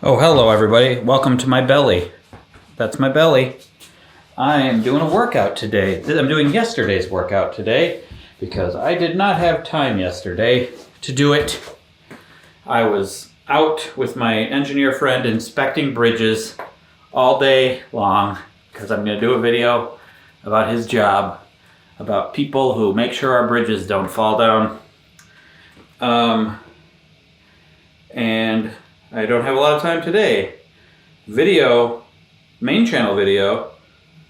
Oh, hello everybody. Welcome to my belly. That's my belly. I am doing a workout today. I'm doing yesterday's workout today because I did not have time yesterday to do it. I was out with my engineer friend inspecting bridges all day long because I'm going to do a video about his job, about people who make sure our bridges don't fall down. And I don't have a lot of time today. Video, main channel video.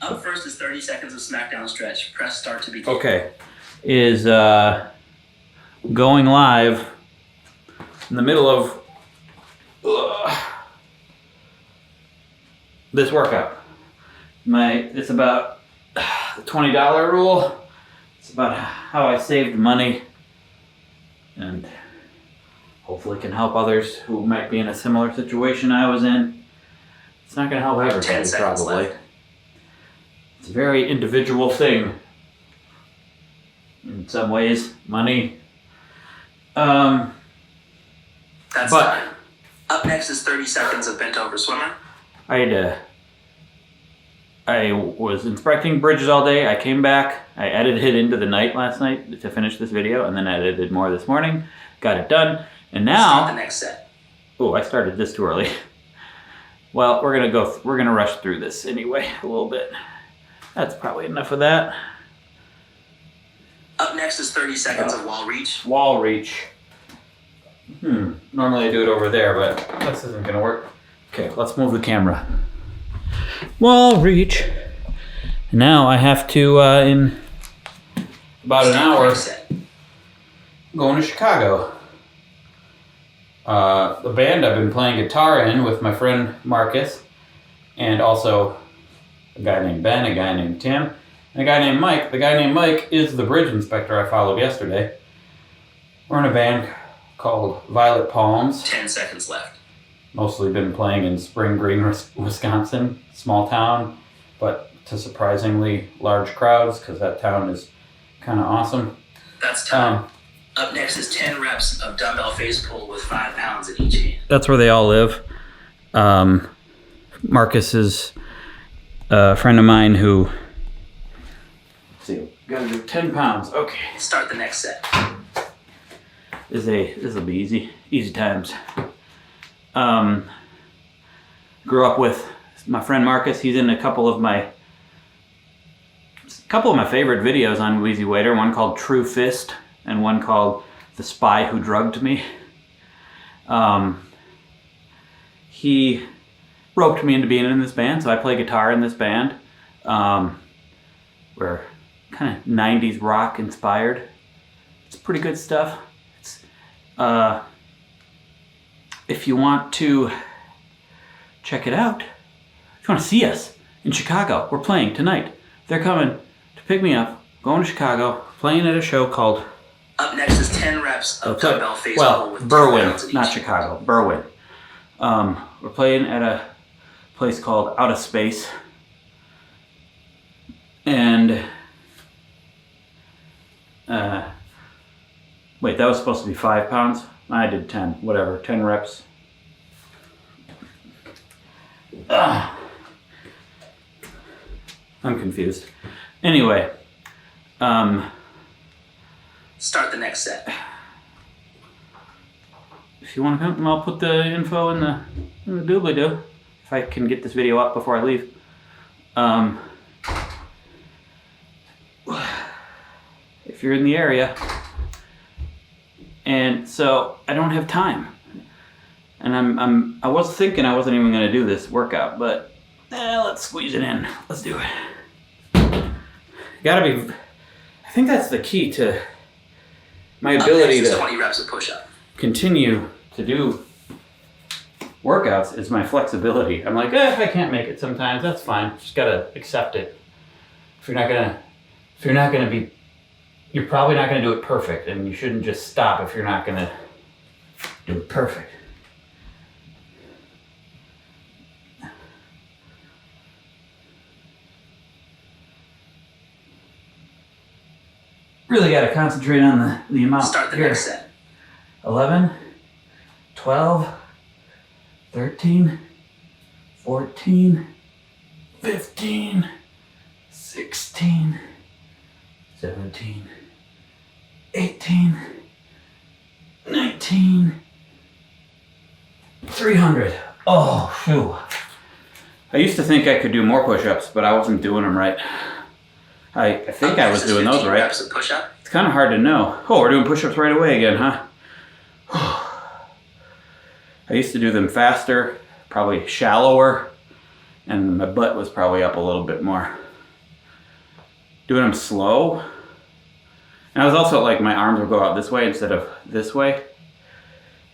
Up first is 30 seconds of SmackDown stretch. Press start to begin. Okay. Is going live in the middle of this workout. It's about the $20 rule. It's about how I saved money and hopefully can help others who might be in a similar situation I was in. It's not going to help everybody, probably. Left. It's a very individual thing. In some ways, money. That's time. Up next is 30 seconds of bent over swimmer. I was inspecting bridges all day. I came back. I edited it into the night last night to finish this video, and then I edited more this morning. Got it done. And now, start the next set. Oh, I started this too early. Well, we're gonna rush through this anyway a little bit. That's probably enough of that. Up next is 30 seconds of wall reach. Wall reach. Normally I do it over there, but this isn't gonna work. Okay, let's move the camera. Wall reach. Now I have to in about an hour going to Chicago. The band I've been playing guitar in with my friend Marcus, and also a guy named Ben, a guy named Tim, and a guy named Mike. The guy named Mike is the bridge inspector I followed yesterday. We're in a band called Violet Palms. 10 seconds left. Mostly been playing in Spring Green, Wisconsin, small town, but to surprisingly large crowds because that town is kind of awesome. That's time. Up next is 10 reps of dumbbell face pull with 5 pounds in each hand. That's where they all live. Marcus is a friend of mine who, let's see, gotta do 10 pounds. Okay. Start the next set. This will be easy times. Grew up with my friend Marcus. He's in a couple of my favorite videos on Wheezy Waiter. One called True Fist, and one called The Spy Who Drugged Me. He roped me into being in this band, so I play guitar in this band. We're kind of 90s rock inspired. It's pretty good stuff. It's, if you want to check it out, if you want to see us in Chicago, we're playing tonight. They're coming to pick me up, going to Chicago, playing at a show called... Up next is 10 reps of dumbbell face pull with Berwyn, not Chicago, Berwyn. We're playing at a place called Out of Space. And, wait, that was supposed to be 5 pounds? I did 10, whatever, 10 reps. I'm confused. Anyway, start the next set. If you want to come, I'll put the info in the doobly-doo. If I can get this video up before I leave. If you're in the area. And so I don't have time. And I was thinking I wasn't even going to do this workout, but let's squeeze it in. Let's do it. Gotta be. I think that's the key to my ability to 20 reps of push-up. Continue to do workouts is my flexibility. I'm like, if I can't make it sometimes, that's fine. Just gotta accept it. You're probably not gonna do it perfect, and you shouldn't just stop if you're not gonna do it perfect. Really got to concentrate on the amount. Start the next set. 11, 12, 13, 14, 15, 16, 17, 18, 19, 300. Oh, phew. I used to think I could do more push-ups, but I wasn't doing them right. I think I was doing those right. Reps of push-up. It's kind of hard to know. Oh, we're doing push-ups right away again, huh? I used to do them faster, probably shallower, and my butt was probably up a little bit more. Doing them slow. And I was also like, my arms would go out this way instead of this way,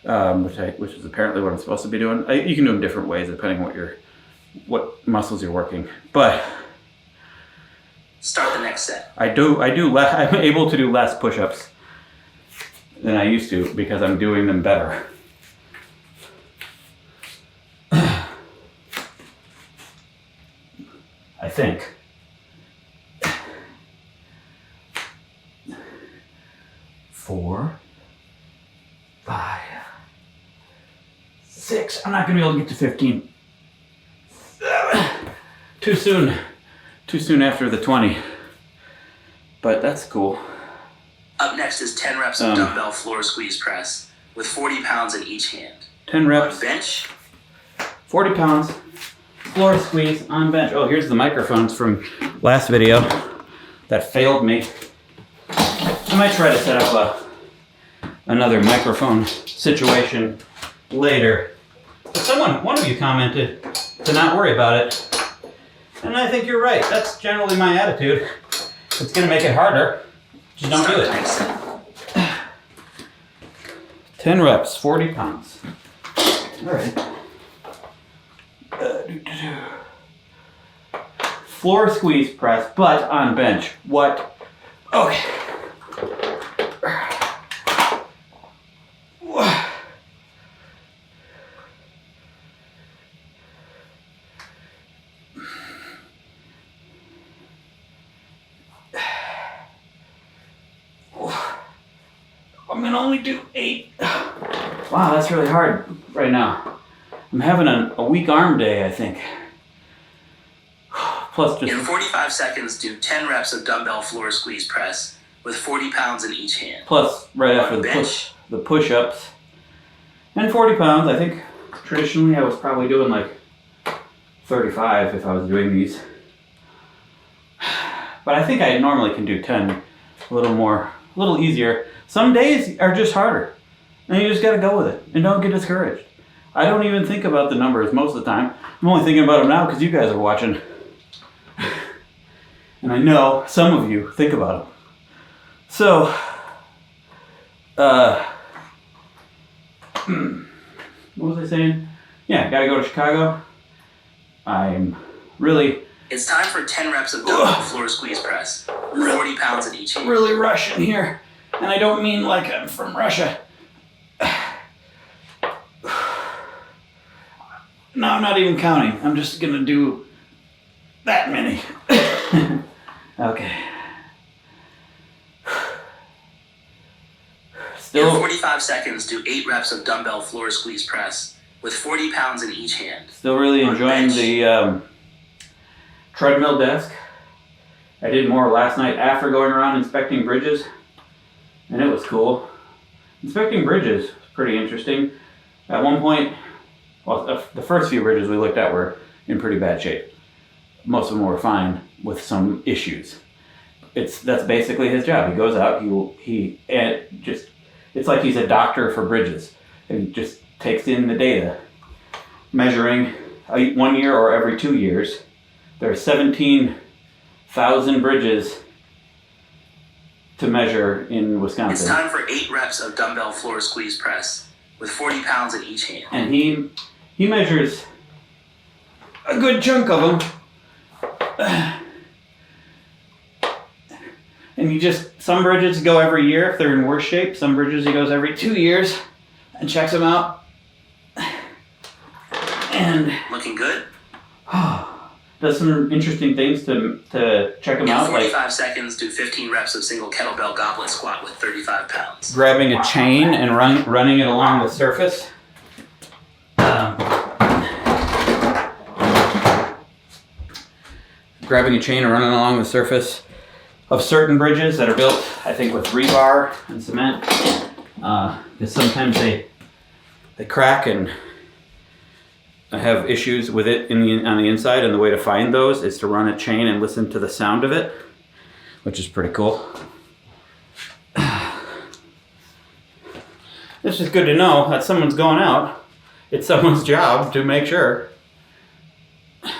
which is apparently what I'm supposed to be doing. You can do them different ways depending on what muscles you're working. But start the next set. I'm able to do less push-ups than I used to because I'm doing them better. I think. 4, 5, 6. I'm not gonna be able to get to 15. 7. Too soon. Too soon after the 20. But that's cool. Up next is 10 reps of dumbbell floor squeeze press with 40 pounds in each hand. 10 reps. On bench. 40 pounds. Floor squeeze on bench. Oh, here's the microphones from last video that failed me. I might try to set up another microphone situation later. But one of you commented to not worry about it. And I think you're right. That's generally my attitude. It's going to make it harder. Just don't do it. 10 reps, 40 pounds. All right. Floor squeeze press, but on bench. What? Okay. I'm gonna only do 8. Wow, that's really hard right now. I'm having a weak arm day, I think. Plus just... In 45 seconds, do 10 reps of dumbbell floor squeeze press with 40 pounds in each hand. Plus, right after the push-ups. And 40 pounds, I think traditionally I was probably doing like 35 if I was doing these. But I think I normally can do 10 a little easier. Some days are just harder. And you just gotta go with it. And don't get discouraged. I don't even think about the numbers most of the time. I'm only thinking about them now because you guys are watching. And I know some of you think about them. So, what was I saying? Yeah, gotta go to Chicago. I'm really... It's time for 10 reps of dumbbell floor squeeze press with 40 pounds in each hand. Really Russian here. And I don't mean like I'm from Russia. No, I'm not even counting. I'm just gonna do that many. Okay. Still. In 45 seconds, do 8 reps of dumbbell floor squeeze press with 40 pounds in each hand. Still really enjoying the treadmill desk. I did more last night after going around inspecting bridges, and it was cool. Inspecting bridges was pretty interesting. At one point, well, the first few bridges we looked at were in pretty bad shape. Most of them were fine with some issues. That's basically his job. He goes out, it's like he's a doctor for bridges. And he just takes in the data, measuring 1 year or every 2 years. There are 17,000 bridges to measure in Wisconsin. It's time for 8 reps of dumbbell floor squeeze press with 40 pounds in each hand. And he measures a good chunk of them. And some bridges go every year if they're in worse shape. Some bridges he goes every 2 years and checks them out. And looking good. Does some interesting things to check them out. In 45 seconds, do 15 reps of single kettlebell goblet squat with 35 pounds. Grabbing a chain and running it along the surface. grabbing a chain and running along the surface of certain bridges that are built, I think, with rebar and cement. Because sometimes they crack, and I have issues with it on the inside, and the way to find those is to run a chain and listen to the sound of it, which is pretty cool. It's just good to know that someone's going out. It's someone's job to make sure that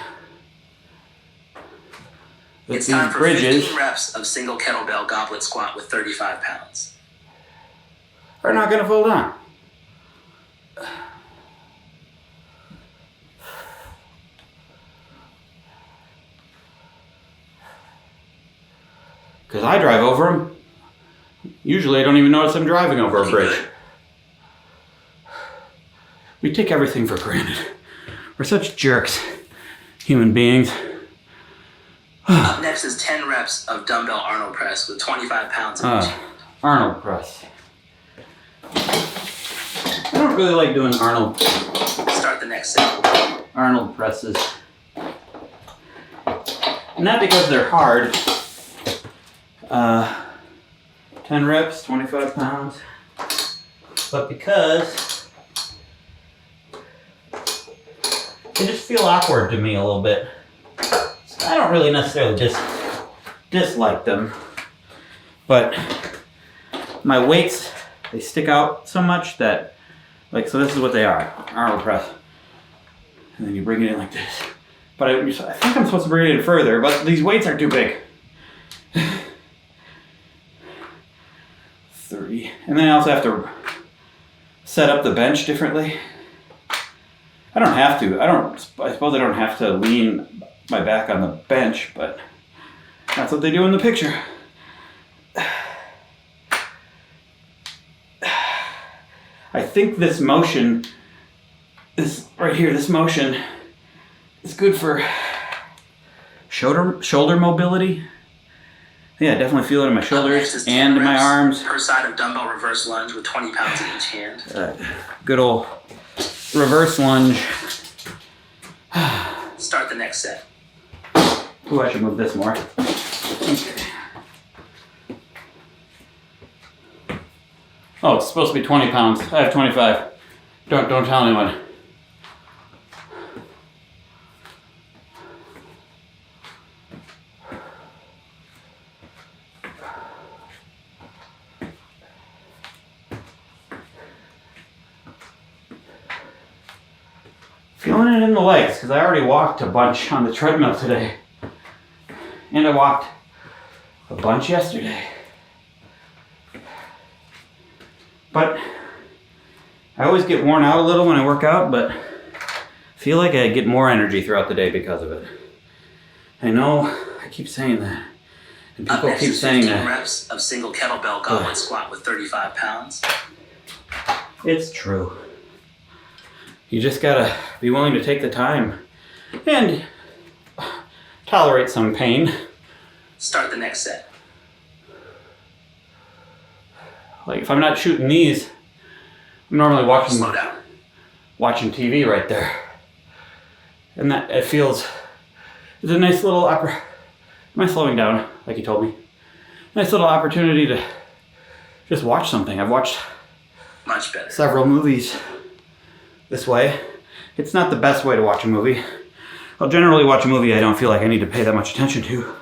It's time these for bridges 15 reps of single kettlebell goblet squat with 35 pounds. are not going to fall down. Because I drive over them. Usually I don't even notice I'm driving over a bridge. We take everything for granted. We're such jerks, human beings. Up next is 10 reps of dumbbell Arnold press with 25 pounds in each hand. Arnold press. I don't really like doing Arnold Start the next set. Arnold presses. Not because they're hard. 10 reps, 25 pounds. But because they just feel awkward to me a little bit. I don't really necessarily dislike them. But my weights, they stick out so much that, like, so this is what they are. Arnold press. And then you bring it in like this. But I think I'm supposed to bring it in further, but these weights are too big. 30. And then I also have to set up the bench differently. I don't have to. I suppose I don't have to lean my back on the bench, but that's what they do in the picture. I think this motion, this right here, this motion is good for shoulder mobility. Yeah, I definitely feel it in my shoulders and in my arms. Per side of dumbbell reverse lunge with 20 pounds in each hand. Good old reverse lunge. Start the next set. Ooh, I should move this more. Okay. Oh, it's supposed to be 20 pounds. I have 25. Don't tell anyone. Feeling it in the legs, because I already walked a bunch on the treadmill today. And I walked a bunch yesterday. But I always get worn out a little when I work out, but I feel like I get more energy throughout the day because of it. I know, I keep saying that. And people keep saying that. 15 reps of single kettlebell goblet squat with 35 pounds. It's true. You just gotta be willing to take the time and tolerate some pain. Start the next set. Like if I'm not shooting these, I'm normally Slow down. watching TV right there. And that it feels, it's a nice little am I slowing down like you told me? Nice little opportunity to just watch something. I've watched Much better. several movies this way. It's not the best way to watch a movie. I'll generally watch a movie I don't feel like I need to pay that much attention to.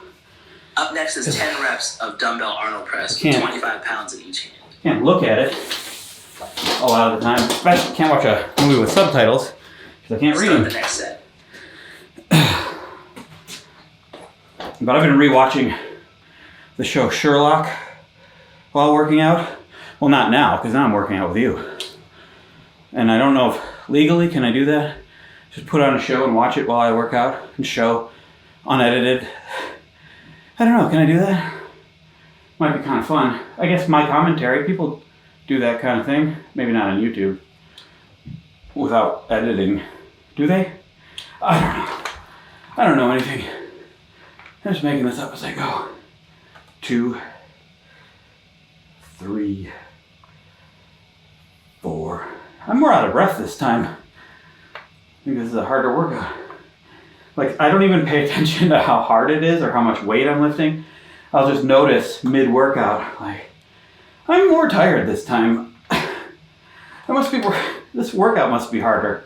Up next is 10 reps of dumbbell Arnold press with 25 pounds in each hand. Can't look at it a lot of the time. Especially can't watch a movie with subtitles because I can't read Start them. the next set. But I've been rewatching the show Sherlock while working out. Well, not now, because now I'm working out with you. And I don't know if legally can I do that. Just put on a show and watch it while I work out and show unedited. I don't know, can I do that? Might be kind of fun. I guess my commentary, people do that kind of thing. Maybe not on YouTube without editing. Do they? I don't know. I don't know anything. I'm just making this up as I go. 2, 3, 4. I'm more out of breath this time. I think this is a harder workout. Like, I don't even pay attention to how hard it is or how much weight I'm lifting. I'll just notice mid-workout, like, I'm more tired this time. This workout must be harder.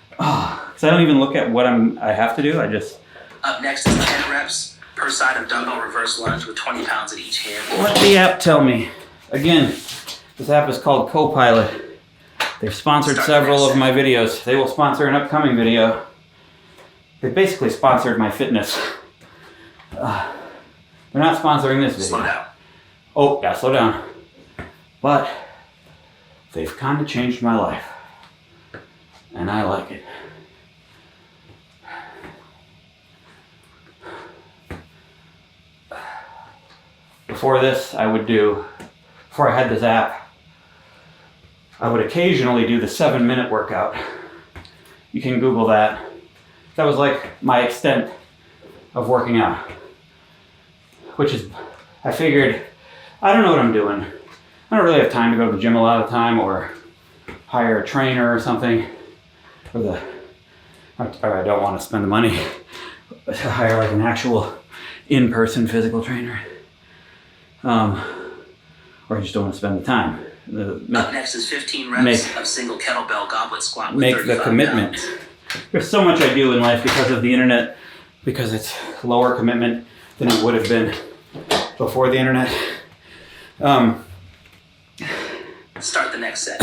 Because I don't even look at what I have to do, I just... Up next is 10 reps per side of dumbbell reverse lunge with 20 pounds in each hand. Let the app tell me. Again, this app is called Copilot. They've sponsored several of my videos. They will sponsor an upcoming video. They basically sponsored my fitness. They're not sponsoring this video. Slow down. Oh, yeah, slow down. But they've kind of changed my life. And I like it. Before I had this app, I would occasionally do the 7-minute workout. You can Google that. That was like my extent of working out. Which is, I figured, I don't know what I'm doing. I don't really have time to go to the gym a lot of the time or hire a trainer or something. Or I don't want to spend the money to hire like an actual in-person physical trainer. Or I just don't want to spend the time. Up next is 15 reps of single kettlebell goblet squat with make 35 the commitment. pounds. There's so much I do in life because of the internet, because it's lower commitment than it would have been before the internet. Start the next set.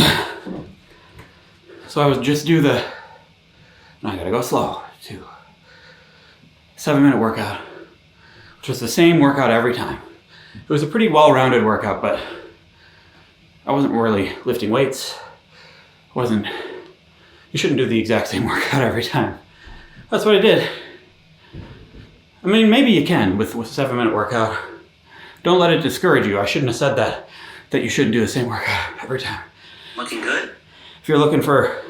So I would just do I gotta go slow, too. 7-minute workout, which was the same workout every time. It was a pretty well-rounded workout, but I wasn't really lifting weights. You shouldn't do the exact same workout every time. That's what I did. I mean, maybe you can with 7-minute workout. Don't let it discourage you. I shouldn't have said that you shouldn't do the same workout every time. Looking good? If you're looking for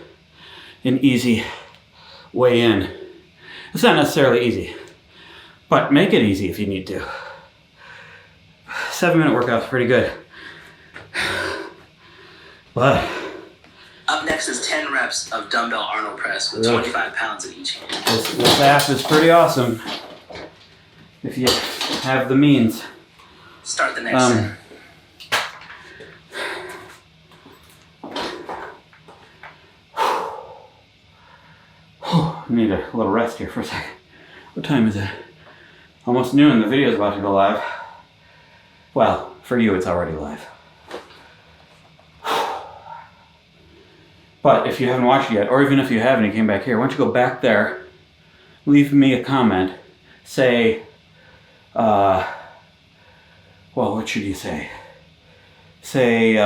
an easy way in, it's not necessarily easy, but make it easy if you need to. 7-minute workout's pretty good. But up next is 10 reps of dumbbell Arnold press with 25 pounds in each hand. This app is pretty awesome if you have the means. Start the next set. I need a little rest here for a second. What time is it? Almost noon. The video's about to go live. Well, for you, it's already live. But if you haven't watched it yet, or even if you haven't and you came back here, why don't you go back there, leave me a comment, say, well, what should you say? Say,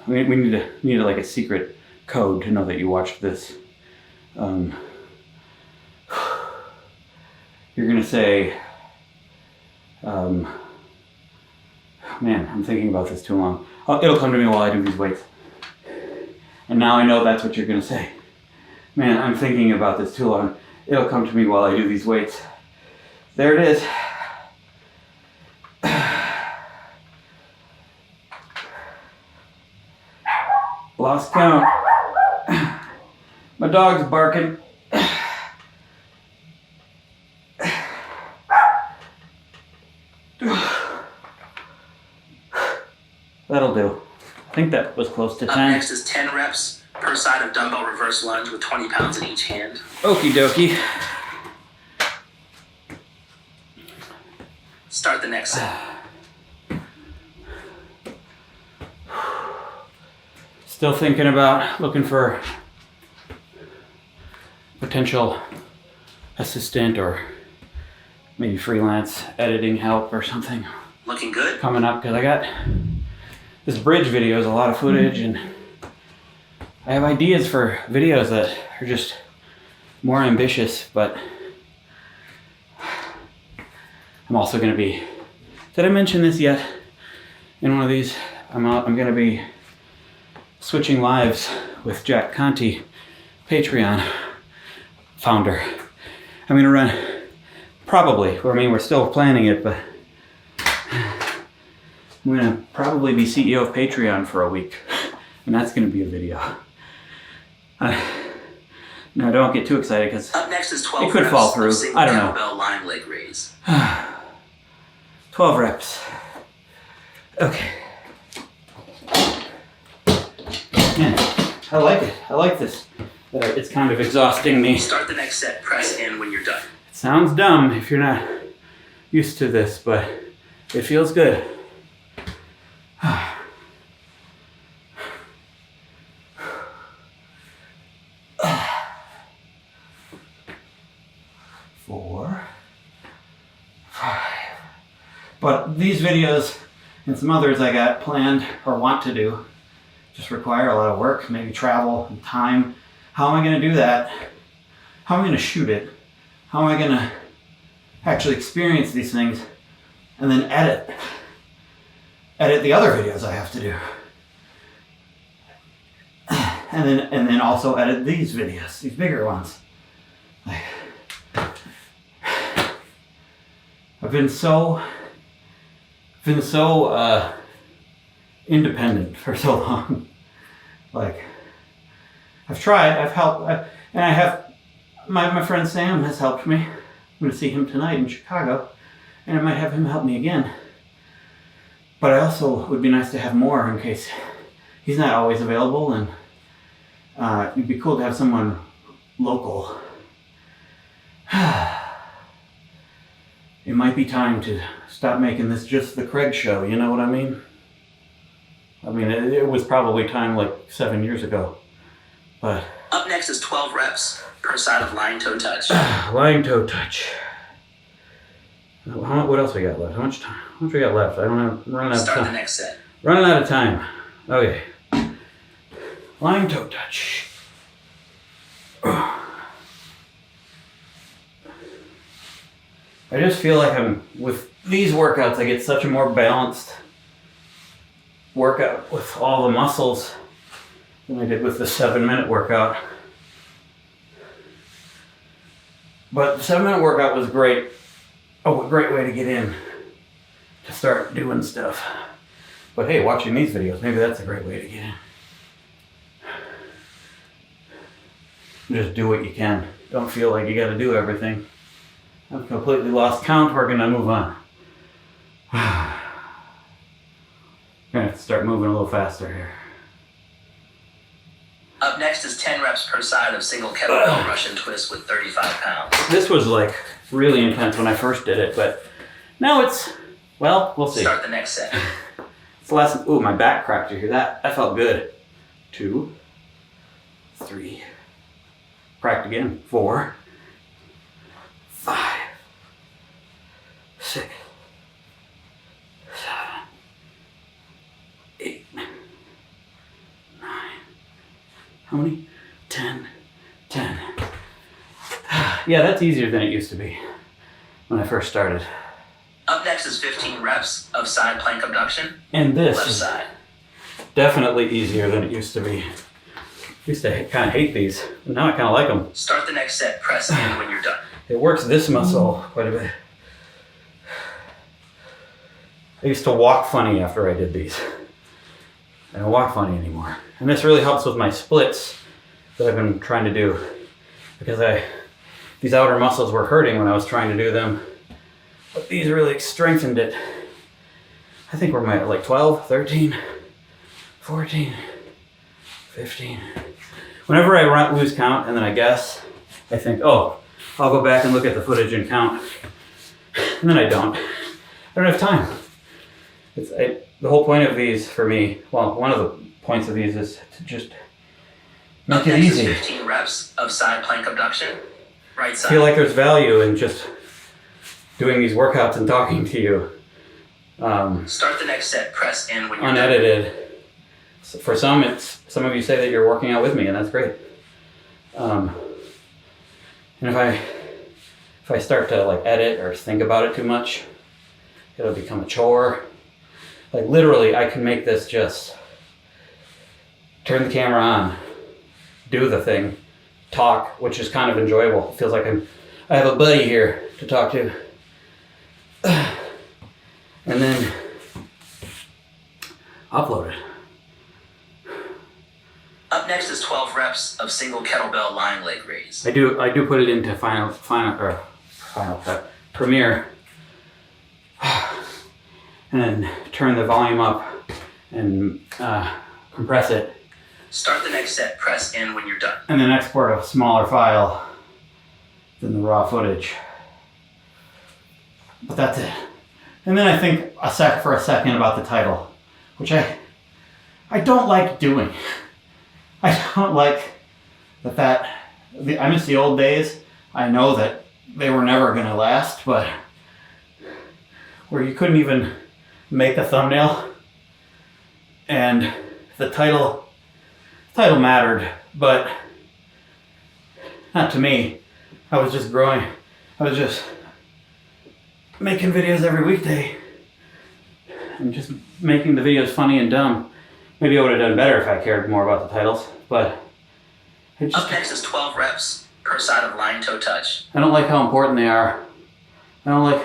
we need like a secret code to know that you watched this. You're gonna say, man, I'm thinking about this too long. It'll come to me while I do these weights. And now I know that's what you're gonna say. Man, I'm thinking about this too long. It'll come to me while I do these weights. There it is. Lost count. My dog's barking. That'll do. I think that was close to 10. Up next is 10 reps per side of dumbbell reverse lunge with 20 pounds in each hand. Okie dokie. Start the next set. Still thinking about looking for potential assistant or maybe freelance editing help or something. Looking good? Coming up, because I got this bridge video is a lot of footage, and I have ideas for videos that are just more ambitious, but I'm also going to be, did I mention this yet in one of these? I'm going to be switching lives with Jack Conti, Patreon founder. I'm going to run, probably, I mean, we're still planning it, but I'm going to probably be CEO of Patreon for a week, and that's going to be a video. No, don't get too excited because Up next is 12 it could reps fall through. of single I don't know. kettlebell lying leg raise. 12 reps. Okay. Man, I like it. I like this. It's kind of exhausting me. Start the next set. Press in when you're done. It sounds dumb if you're not used to this, but it feels good. Four, 5. But these videos and some others I got planned or want to do just require a lot of work, maybe travel and time. How am I going to do that? How am I going to shoot it? How am I going to actually experience these things and then edit the other videos I have to do? And then also edit these videos, these bigger ones. I've been so independent for so long. Like, I've tried, I've helped, and I have, my friend Sam has helped me. I'm going to see him tonight in Chicago, and I might have him help me again. But I also would be nice to have more in case he's not always available, and it'd be cool to have someone local. It might be time to stop making this just the Craig show, you know what I mean? I mean, it was probably time like 7 years ago, but... Up next is 12 reps per side of lying toe touch. Lying toe touch. What else we got left? How much time? How much we got left? I don't know. I'm running out of time. Start the next set. Running out of time. Okay. Lying toe touch. I just feel like with these workouts, I get such a more balanced workout with all the muscles than I did with the 7-minute workout. But the 7-minute workout was great. Oh, a great way to get in, to start doing stuff. But hey, watching these videos, maybe that's a great way to get in. Just do what you can. Don't feel like you gotta do everything. I've completely lost count. We're gonna move on. Gonna have to start moving a little faster here. Up next is 10 reps per side of single kettlebell Russian twist with 35 pounds. This was like really intense when I first did it, but now it's, well, we'll see. Start the next set. It's the last, ooh, my back cracked. You hear that? That felt good. 2, 3, cracked again. 4, 5, 6, 7, 8, 9. How many? 10. Yeah, that's easier than it used to be when I first started. Up next is 15 reps of side plank abduction. And this Left is side. definitely easier than it used to be. I used to kind of hate these, but now I kind of like them. Start the next set. Press in when you're done. It works this muscle quite a bit. I used to walk funny after I did these. I don't walk funny anymore. And this really helps with my splits that I've been trying to do, because these outer muscles were hurting when I was trying to do them. But these really strengthened it. I think we're at like 12, 13, 14, 15. Whenever I lose count and then I guess, I think, oh, I'll go back and look at the footage and count. And then I don't. I don't have time. The whole point of these for me, well, one of the points of these is to just make it easy. 15 reps of side plank abduction. Right side. I feel like there's value in just doing these workouts and talking to you. Start the next set. Press in when you're Unedited. So for some of you say that you're working out with me, and that's great. And if I start to like edit or think about it too much, it'll become a chore. Like literally, I can make this just turn the camera on, do the thing, talk, which is kind of enjoyable. It feels like I have a buddy here to talk to. And then upload it. Up next is 12 reps of single kettlebell lying leg raise. I do put it into Final Cut Premiere, and then turn the volume up and compress it. Start the next set, press in when you're done. And then export a smaller file than the raw footage. But that's it. And then I think for a second about the title, which I don't like doing. I don't like I miss the old days. I know that they were never gonna last, but where you couldn't even make a thumbnail and the title mattered, but not to me. I was just growing. I was just making videos every weekday and just making the videos funny and dumb. Maybe I would have done better if I cared more about the titles, but up next is 12 reps per side of lying toe touch. I don't like how important they are. I don't like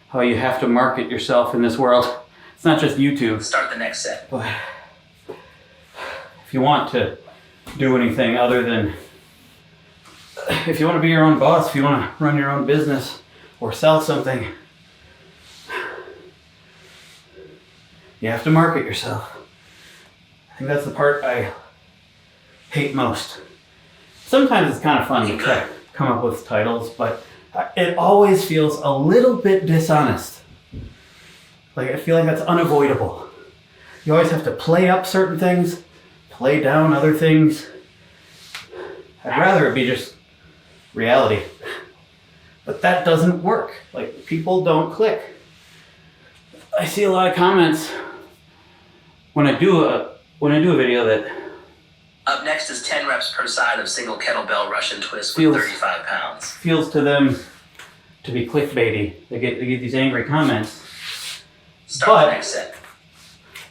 how you have to market yourself in this world. It's not just YouTube. Start the next set. But if you want to do anything other than, if you want to be your own boss, if you want to run your own business or sell something, you have to market yourself. I think that's the part I hate most. Sometimes it's kind of fun to try to come up with titles, but it always feels a little bit dishonest. Like, I feel like that's unavoidable. You always have to play up certain things, play down other things. I'd rather it be just reality. But that doesn't work. Like, people don't click. I see a lot of comments when I do a video that up next is 10 reps per side of single kettlebell Russian twist with 35 pounds. Feels to them to be clickbaity. They get these angry comments. Start the next set.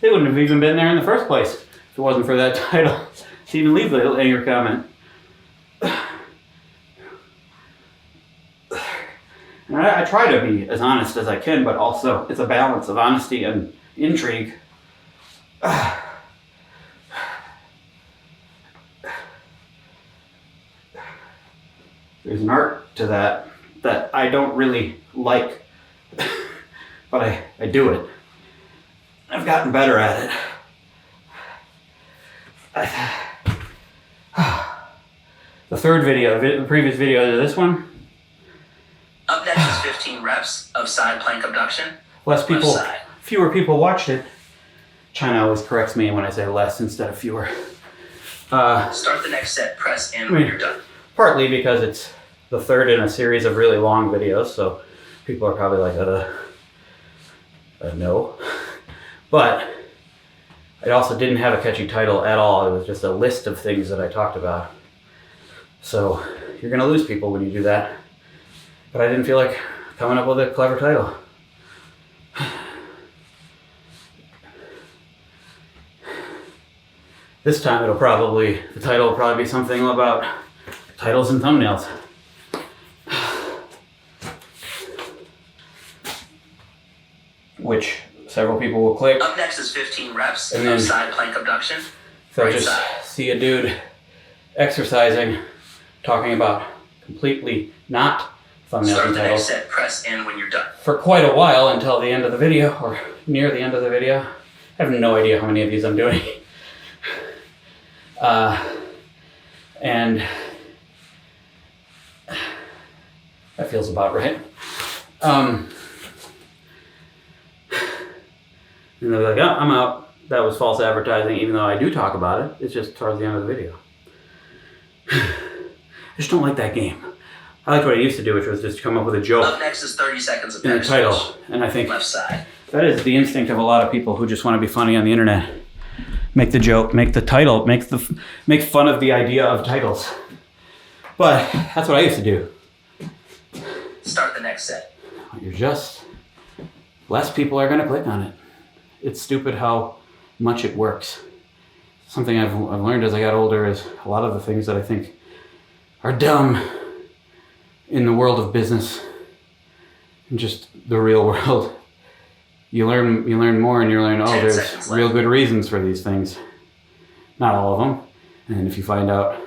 They wouldn't have even been there in the first place if it wasn't for that title. To even leave the little angry comment. And I try to be as honest as I can, but also it's a balance of honesty and intrigue. There's an art to that I don't really like, but I do it. I've gotten better at it. The third video, the previous video to this one. Up next is 15 reps of side plank abduction. Fewer people watched it. China always corrects me when I say less instead of fewer. Start the next set, press in when you're done. Partly because it's the third in a series of really long videos, so people are probably like, no. But it also didn't have a catchy title at all. It was just a list of things that I talked about. So you're gonna lose people when you do that. But I didn't feel like coming up with a clever title. This time the title will probably be something about titles and thumbnails. Which several people will click. Up next is 15 reps of side plank abduction. They'll just see a dude exercising, talking about completely not thumbnails Start and the titles. next set, press in when you're done. For quite a while until the end of the video, or near the end of the video. I have no idea how many of these I'm doing. And that feels about right. And they're like, oh, I'm out. That was false advertising, even though I do talk about it. It's just towards the end of the video. I just don't like that game. I liked what I used to do, which was just come up with a joke. Up next is 30 seconds of in the title. And I think left side. That is the instinct of a lot of people who just want to be funny on the internet. Make the joke, make the title, make fun of the idea of titles. But that's what I used to do. Start the next set. Less people are going to click on it. It's stupid how much it works. Something I've learned as I got older is a lot of the things that I think are dumb in the world of business and just the real world. You learn more and you learn, there's real good reasons for these things. Not all of them. And if you find out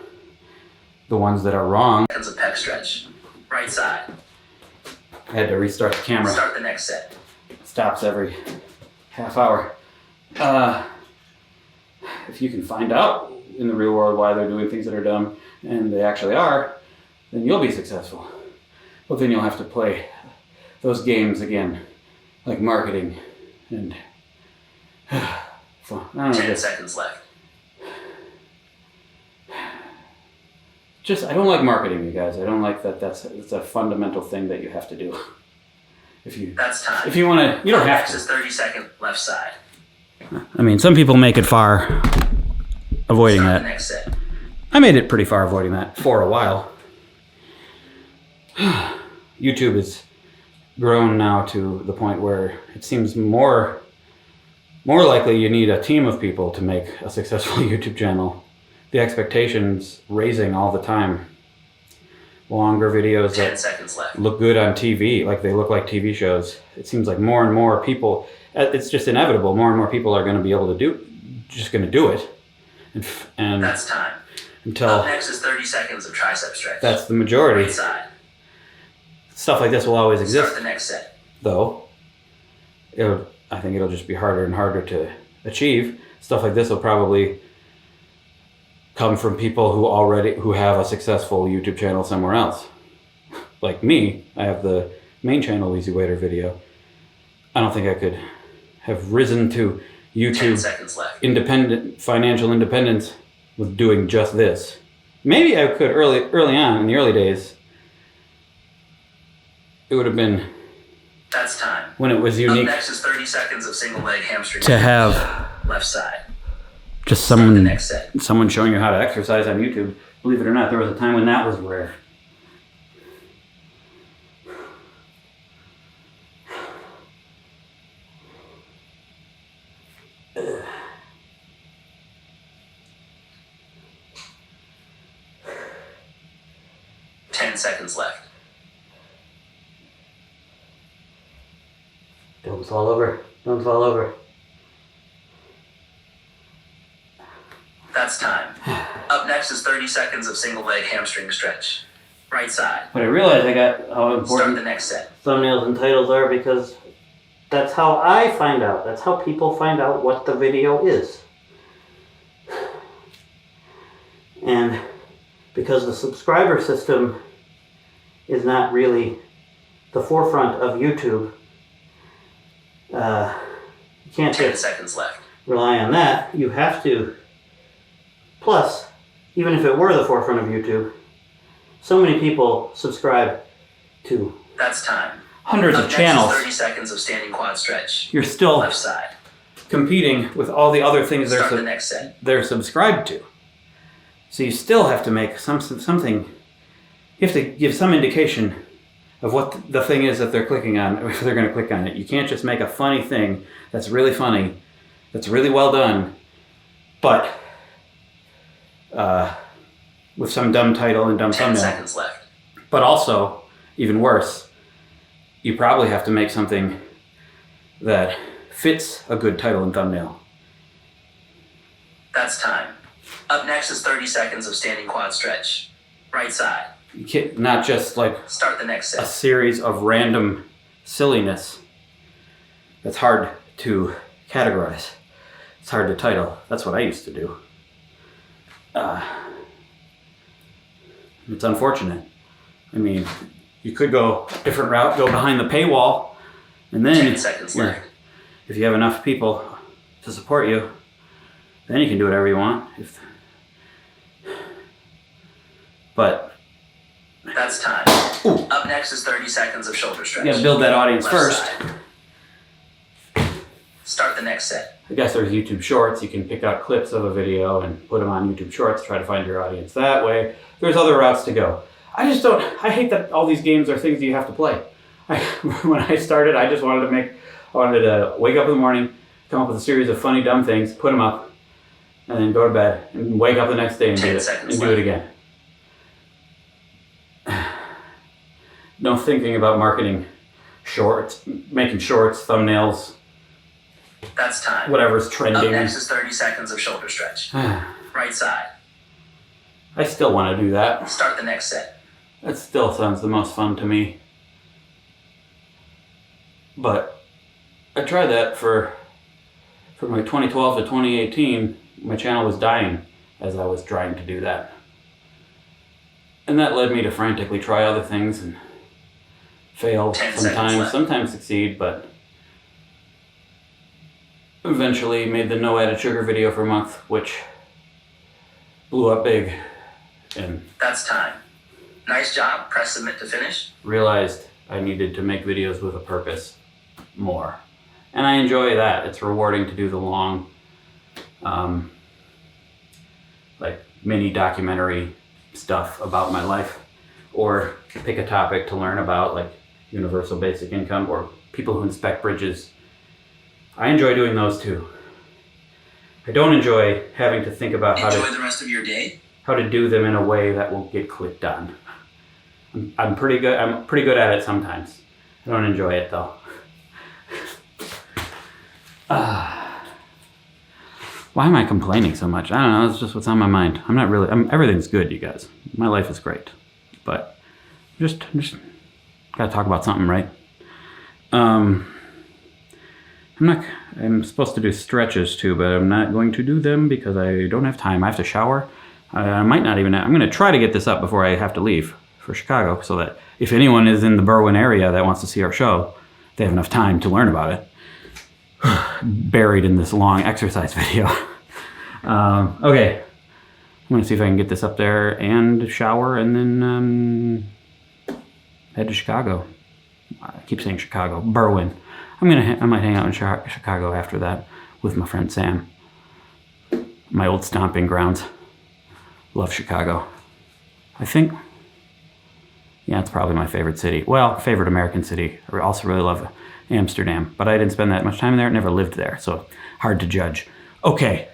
the ones that are wrong, Seconds of pec stretch. Right side. I had to restart the camera. Start the next set. Stops every half hour. If you can find out in the real world why they're doing things that are dumb, and they actually are, then you'll be successful. But then you'll have to play those games again, like marketing and fun. I don't know. 10 seconds left. I don't like marketing, you guys. I don't like that. It's a fundamental thing that you have to do. That's time. If you want to, you don't have Next to. is 30-second left side. I mean, some people make it far avoiding Start that. the next set. I made it pretty far avoiding that for a while. YouTube has grown now to the point where it seems more likely you need a team of people to make a successful YouTube channel. The expectations raising all the time. Longer videos 10 that seconds left. look good on TV, like they look like TV shows. It seems like more and more people, it's just inevitable, more and more people are going to be able to do it. And That's time. until Up next is 30 seconds of tricep stretch. that's the majority. Right side. Stuff like this will always exist, Start the next set. though. I think it'll just be harder and harder to achieve. Stuff like this will probably come from people who have a successful YouTube channel somewhere else. Like me, I have the main channel Wheezy Waiter video. I don't think I could have risen to 10 YouTube seconds left. financial independence with doing just this. Maybe I could early on in the early days. It would have been That's time. when it was unique Up next is 30 seconds of single leg hamstring. to have Left side. just Start the someone next set. showing you how to exercise on YouTube. Believe it or not, there was a time when that was rare. Ugh. Ten seconds left. Don't fall over. Don't fall over. That's time. Up next is 30 seconds of single leg hamstring stretch. Right side. But I realized I got how Start important the next set. thumbnails and titles are, because that's how I find out. That's how people find out what the video is. And because the subscriber system is not really the forefront of YouTube, you can't 10 just seconds left. rely on that. You have to. Plus, even if it were the forefront of YouTube, so many people subscribe to That's time. hundreds Up of next channels. is 30 seconds of standing quad stretch. You're still Left side. competing with all the other things Start the next set. they're subscribed to. So you still have to make something. You have to give some indication of what the thing is that they're clicking on, if they're going to click on it. You can't just make a funny thing that's really funny, that's really well done, but with some dumb title and dumb 10 thumbnail. seconds left. But also, even worse, you probably have to make something that fits a good title and thumbnail. That's time. Up next is 30 seconds of standing quad stretch. Right side. You can't, not just like Start the next a set. series of random silliness that's hard to categorize. It's hard to title. That's what I used to do. It's unfortunate. I mean, you could go a different route, go behind the paywall, and then 10 seconds left. if you have enough people to support you, then you can do whatever you want. But That's time. Ooh. Up next is 30 seconds of shoulder stretch. you gotta build that audience Left first. side. Start the next set. I guess there's YouTube Shorts. You can pick out clips of a video and put them on YouTube Shorts, try to find your audience that way. There's other routes to go. I hate that all these games are things you have to play. When I started, I just wanted to wake up in the morning, come up with a series of funny, dumb things, put them up, and then go to bed, and wake up the next day and 10 do it, seconds and do it again. No thinking about marketing shorts, making shorts, thumbnails, That's time. whatever's Up trending. next is 30 seconds of shoulder stretch. Right side. I still want to do that. Start the next set. That still sounds the most fun to me. But I tried that from like 2012 to 2018. My channel was dying as I was trying to do that. And that led me to frantically try other things and fail 10 seconds sometimes, left. sometimes succeed, but eventually made the no added sugar video for a month, which blew up big, and That's time. Nice job. Press submit to finish. realized I needed to make videos with a purpose more. And I enjoy that. It's rewarding to do the long, like mini documentary stuff about my life, or pick a topic to learn about, like universal basic income or people who inspect bridges. I enjoy doing those too. I don't enjoy having to think about Enjoy the rest of your day. how to do them in a way that will get clicked on. I'm pretty good at it sometimes. I don't enjoy it though. Why am I complaining so much? I don't know, it's just what's on my mind. Everything's good, you guys. My life is great. But just gotta talk about something, right? I'm supposed to do stretches too, but I'm not going to do them because I don't have time. I have to shower. I might not even, I'm gonna try to get this up before I have to leave for Chicago, so that if anyone is in the Berwyn area that wants to see our show, they have enough time to learn about it. Buried in this long exercise video. Okay, I'm gonna see if I can get this up there and shower and then head to Chicago. I keep saying Chicago, Berwyn. I might hang out in Chicago after that with my friend Sam. My old stomping grounds. Love Chicago. I think, yeah, it's probably my favorite city. Well, favorite American city. I also really love Amsterdam, but I didn't spend that much time there. Never lived there, so hard to judge. Okay.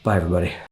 Bye, everybody.